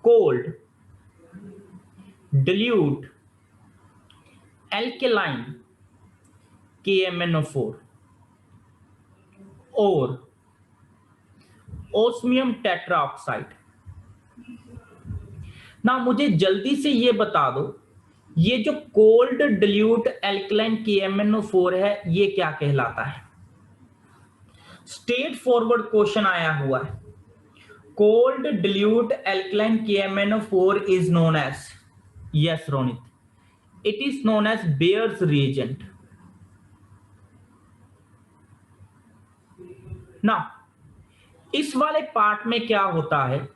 cold dilute alkaline KMnO4 और osmium tetraoxide। ना मुझे जल्दी से ये बता दो, ये जो कोल्ड डिल्यूट एल्कलाइन KMnO4 है ये क्या कहलाता है? स्ट्रेट फॉरवर्ड क्वेश्चन आया हुआ है। Cold dilute alkaline KMnO4 is known as, yes Ronit, it is known as Baeyer's reagent. ना इस वाले पार्ट में क्या होता है,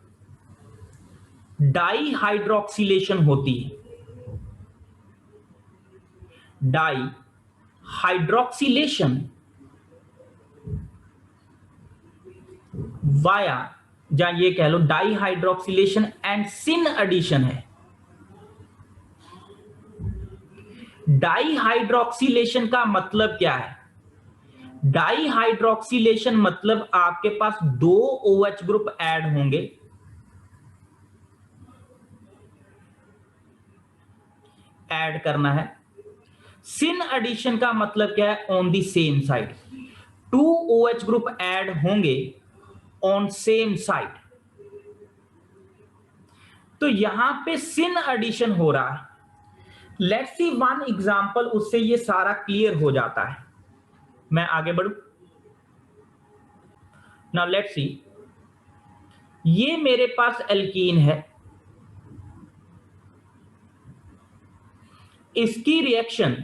डाई हाइड्रोक्सिलेशन होती है। डाई हाइड्रोक्सिलेशन वाया, या ये कह लो di hydroxylation and syn addition है। डाई हाइड्रोक्सिलेशन का मतलब क्या है? डाई हाइड्रोक्सिलेशन मतलब आपके पास दो OH ग्रुप ऐड होंगे, ऐड करना है। सिन एडिशन का मतलब क्या है? On the same side, two OH group add होंगे ऑन सेम साइड। तो यहां पे सिन एडिशन हो रहा है। लेट्स सी वन एग्जांपल, उससे ये सारा क्लियर हो जाता है। मैं आगे बढ़ू। नाउ लेट्स सी, ये मेरे पास एल्कीन है, इसकी रिएक्शन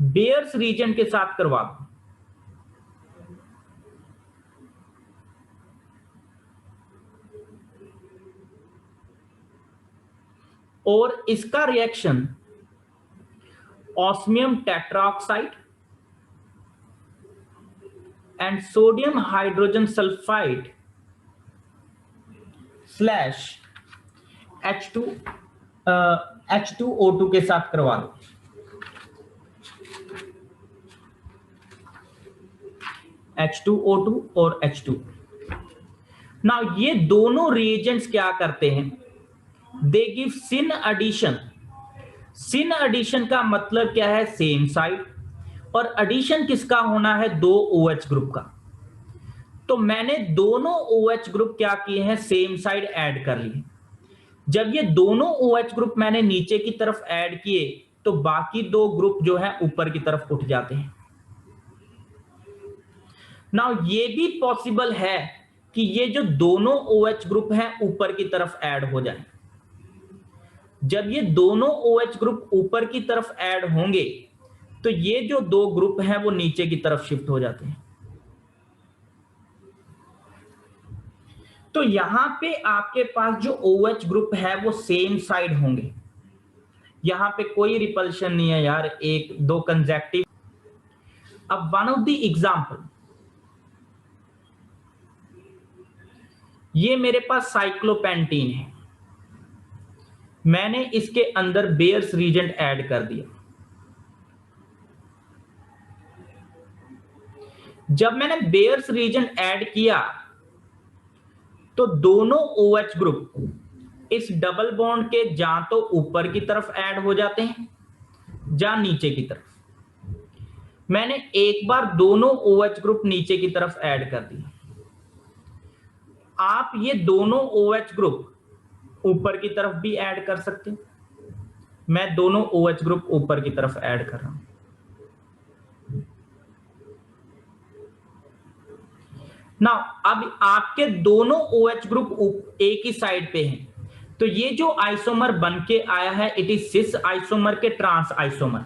बेयर्स रीजन के साथ करवा दो। और इसका reaction osmium tetroxide and sodium hydrogen sulphide slash H2O2 के साथ करवा दो। H2O2 और H2। नाउ ये दोनों रिएजेंट्स क्या करते हैं? They give syn addition. Syn addition का मतलब क्या है? Same side. और एडिशन किसका होना है? दो OH ग्रुप का। तो मैंने दोनों OH ग्रुप क्या किए हैं? सेम साइड ऐड कर लिए। जब ये दोनों OH ग्रुप मैंने नीचे की तरफ ऐड किए तो बाकी दो ग्रुप जो है ऊपर की तरफ उठ जाते हैं। नाउ ये भी पॉसिबल है कि ये जो दोनों OH ग्रुप हैं ऊपर की तरफ ऐड हो जाएं। जब ये दोनों OH ग्रुप ऊपर की तरफ ऐड होंगे तो ये जो दो ग्रुप हैं वो नीचे की तरफ शिफ्ट हो जाते हैं। तो यहां पे आपके पास जो OH ग्रुप है वो सेम साइड होंगे। यहां पे कोई रिपल्शन नहीं है यार, एक दो कंजेक्टिव। अब वन ऑफ द एग्जांपल, ये मेरे पास साइक्लोपेंटीन है, मैंने इसके अंदर बेयर्स रीजेंट ऐड कर दिया। जब मैंने बेयर्स रीजेंट ऐड किया तो दोनों OH ग्रुप इस डबल बॉन्ड के जा तो ऊपर की तरफ ऐड हो जाते हैं या नीचे की तरफ। मैंने एक बार दोनों OH ग्रुप नीचे की तरफ ऐड कर दिए। आप ये दोनों OH ग्रुप ऊपर की तरफ भी ऐड कर सकते हैं। मैं दोनों OH ग्रुप ऊपर की तरफ ऐड कर रहा हूं। ना अब आपके दोनों OH ग्रुप एक ही साइड पे हैं, तो ये जो आइसोमर बन के आया है इट इज सिस आइसोमर के ट्रांस आइसोमर।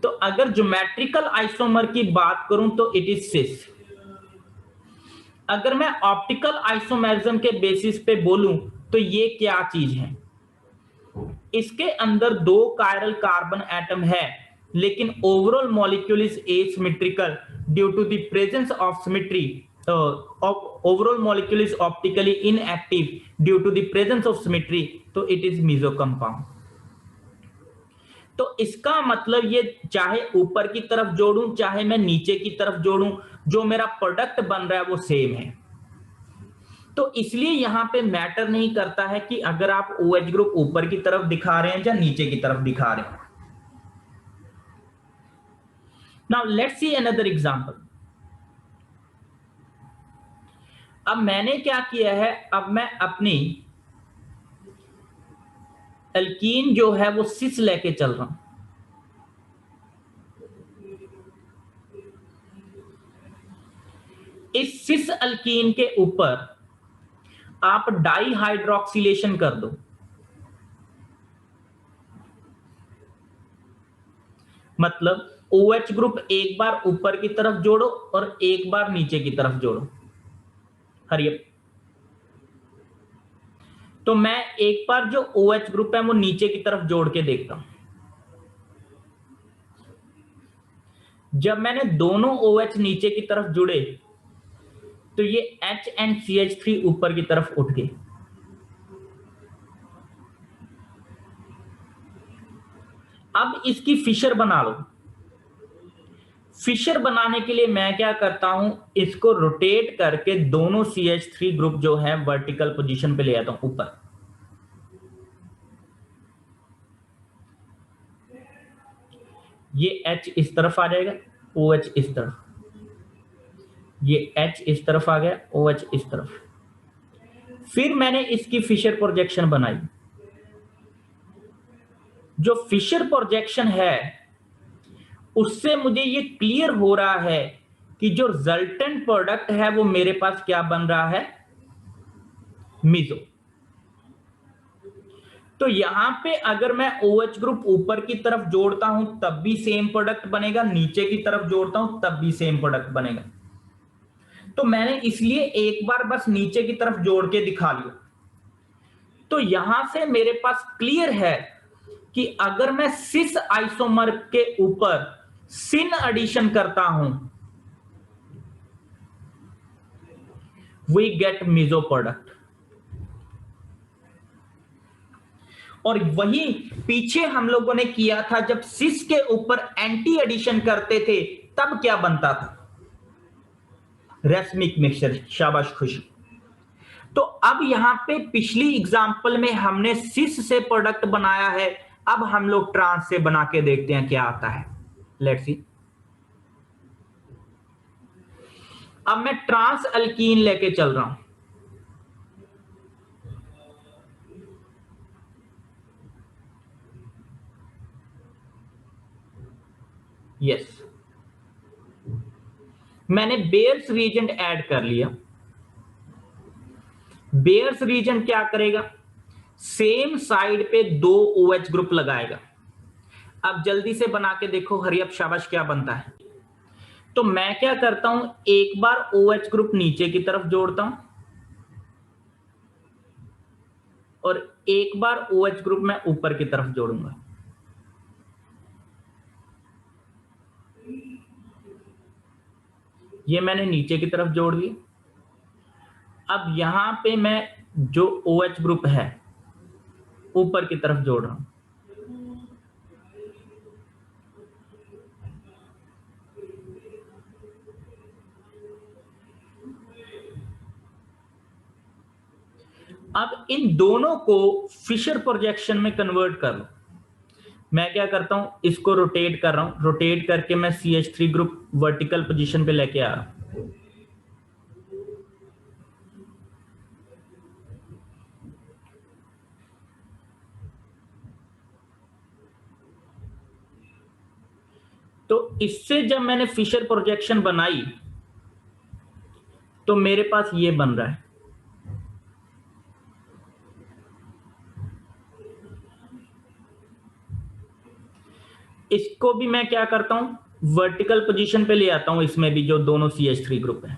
तो अगर ज्योमेट्रिकल आइसोमर की बात करूं तो इट इज सिस। अगर मैं ऑप्टिकल आइसोमेरिज्म के बेसिस पे बोलूं तो ये क्या चीज है? इसके अंदर दो कायरल कार्बन एटम है लेकिन overall molecule is asymmetrical due to the presence of symmetry. Overall molecule is optically inactive due to the presence of symmetry, तो इट इज मीसो कंपाउंड। तो इसका मतलब ये चाहे ऊपर की तरफ जोड़ूं चाहे मैं नीचे की तरफ जोड़ूं, जो मेरा प्रोडक्ट बन रहा है वो सेम है। तो इसलिए यहां पे मैटर नहीं करता है कि अगर आप OH ग्रुप ऊपर की तरफ दिखा रहे हैं या नीचे की तरफ दिखा रहे हैं। Now let's see another example. अब मैंने क्या किया है, अब मैं अपनी एल्कीन जो है वो सिस लेके चल रहा हूं। इस सिस अल्कीन के ऊपर आप डाई हाइड्रोक्सिलेशन कर दो। मतलब OH ग्रुप एक बार ऊपर की तरफ जोड़ो और एक बार नीचे की तरफ जोड़ो। हरियप। तो मैं एक बार जो OH ग्रुप है वो नीचे की तरफ जोड़ के देखता हूं। जब मैंने दोनों OH नीचे की तरफ जुड़े तो ये H and CH3 ऊपर की तरफ उठ गए। अब इसकी फिशर बना लो। फिशर बनाने के लिए मैं क्या करता हूं, इसको रोटेट करके दोनों CH3 ग्रुप जो है वर्टिकल पोजीशन पे ले आता हूं ऊपर। ये H इस तरफ आ जाएगा, OH इस तरफ, ये H इस तरफ आ गया, OH इस तरफ। फिर मैंने इसकी फिशर प्रोजेक्शन बनाई। जो फिशर प्रोजेक्शन है उससे मुझे ये क्लियर हो रहा है कि जो रिजल्टेंट प्रोडक्ट है वो मेरे पास क्या बन रहा है, मिजो। तो यहां पे अगर मैं OH ग्रुप ऊपर की तरफ जोड़ता हूं तब भी सेम प्रोडक्ट बनेगा, नीचे की तरफ जोड़ता हूं तब भी सेम प्रोडक्ट बनेगा। तो मैंने इसलिए एक बार बस नीचे की तरफ जोड़ के दिखा लिया। तो यहां से मेरे पास क्लियर है कि अगर मैं सिस आइसोमर के ऊपर सिन एडिशन करता हूं वी गेट मिजो प्रोडक्ट। और वही पीछे हम लोगों ने किया था, जब सिस के ऊपर एंटी एडिशन करते थे तब क्या बनता था, रेसमिक मिक्सचर। शाबाश खुशी। तो अब यहां पे पिछली एग्जांपल में हमने सिस से प्रोडक्ट बनाया है, अब हम लोग ट्रांस से बना के देखते हैं क्या आता है। Let's see. अब मैं ट्रांस अल्कीन लेके चल रहा हूं। यस, मैंने बेयर्स रीजेंट ऐड कर लिया। बेयर्स रीजेंट क्या करेगा, सेम साइड पे दो OH ग्रुप लगाएगा। अब जल्दी से बना के देखो हरियप, शाबाश, क्या बनता है। तो मैं क्या करता हूं, एक बार OH ग्रुप नीचे की तरफ जोड़ता हूं और एक बार OH ग्रुप मैं ऊपर की तरफ जोड़ूंगा। ये मैंने नीचे की तरफ जोड़ दिया। अब यहां पे मैं जो OH ग्रुप है ऊपर की तरफ जोड़ रहा हूं। अब इन दोनों को फिशर प्रोजेक्शन में कन्वर्ट कर लो। मैं क्या करता हूं, इसको रोटेट कर रहा हूं, रोटेट करके मैं CH3 ग्रुप वर्टिकल पोजीशन पे लेके आ रहा हूं। तो इससे जब मैंने फिशर प्रोजेक्शन बनाई तो मेरे पास ये बन रहा है। इसको भी मैं क्या करता हूं, वर्टिकल पोजीशन पे ले आता हूं, इसमें भी जो दोनों CH3 ग्रुप है।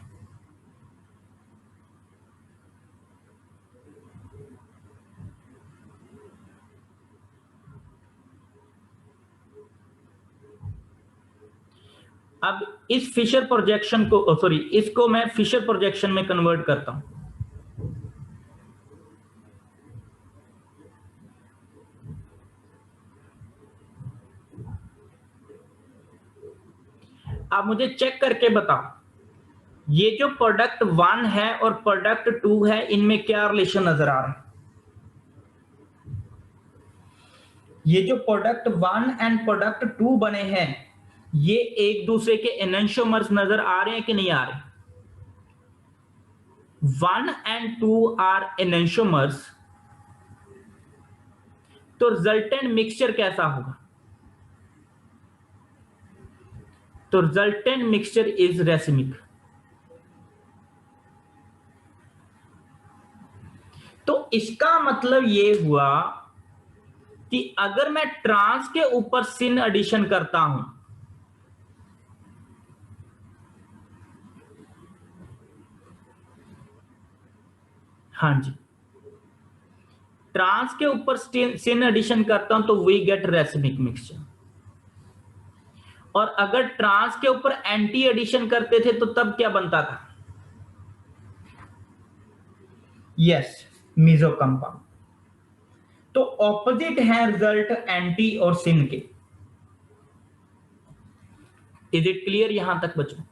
अब इस फिशर प्रोजेक्शन को, सॉरी, इसको मैं फिशर प्रोजेक्शन में कन्वर्ट करता हूं। आप मुझे चेक करके बताओ, ये जो प्रोडक्ट 1 है और प्रोडक्ट 2 है, इनमें क्या रिलेशन नजर आ रहा है? ये जो प्रोडक्ट 1 एंड प्रोडक्ट 2 बने हैं, ये एक दूसरे के एनंशियोमर्स नजर आ रहे हैं कि नहीं आ रहे? 1 एंड 2 आर एनंशियोमर्स, तो रिजल्टेंट मिक्सचर कैसा होगा? तो रिजल्टेंट मिक्सचर इज रेसिमिक। तो इसका मतलब ये हुआ कि अगर मैं ट्रांस के ऊपर सिन एडिशन करता हूं, हाँ जी, ट्रांस के ऊपर सिन एडिशन करता हूं तो वी गेट रेसिमिक मिक्सचर। और अगर ट्रांस के ऊपर एंटी एडिशन करते थे तो तब क्या बनता था? Yes, meso compound. तो ऑपोजिट है रिजल्ट एंटी और सिन के। इज इट क्लियर यहां तक बच्चों?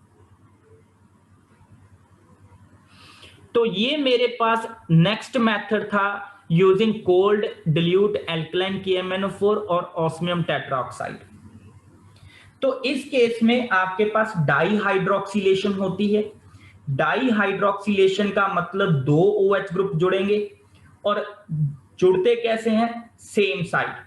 तो ये मेरे पास नेक्स्ट मेथड था using cold dilute alkaline KMnO4 और ऑस्मियम टेट्राऑक्साइड। तो इस केस में आपके पास डाई हाइड्रोक्सिलेशन होती है। डाई हाइड्रोक्सिलेशन का मतलब 2 OH ग्रुप जुड़ेंगे, और जुड़ते कैसे हैं? Same side.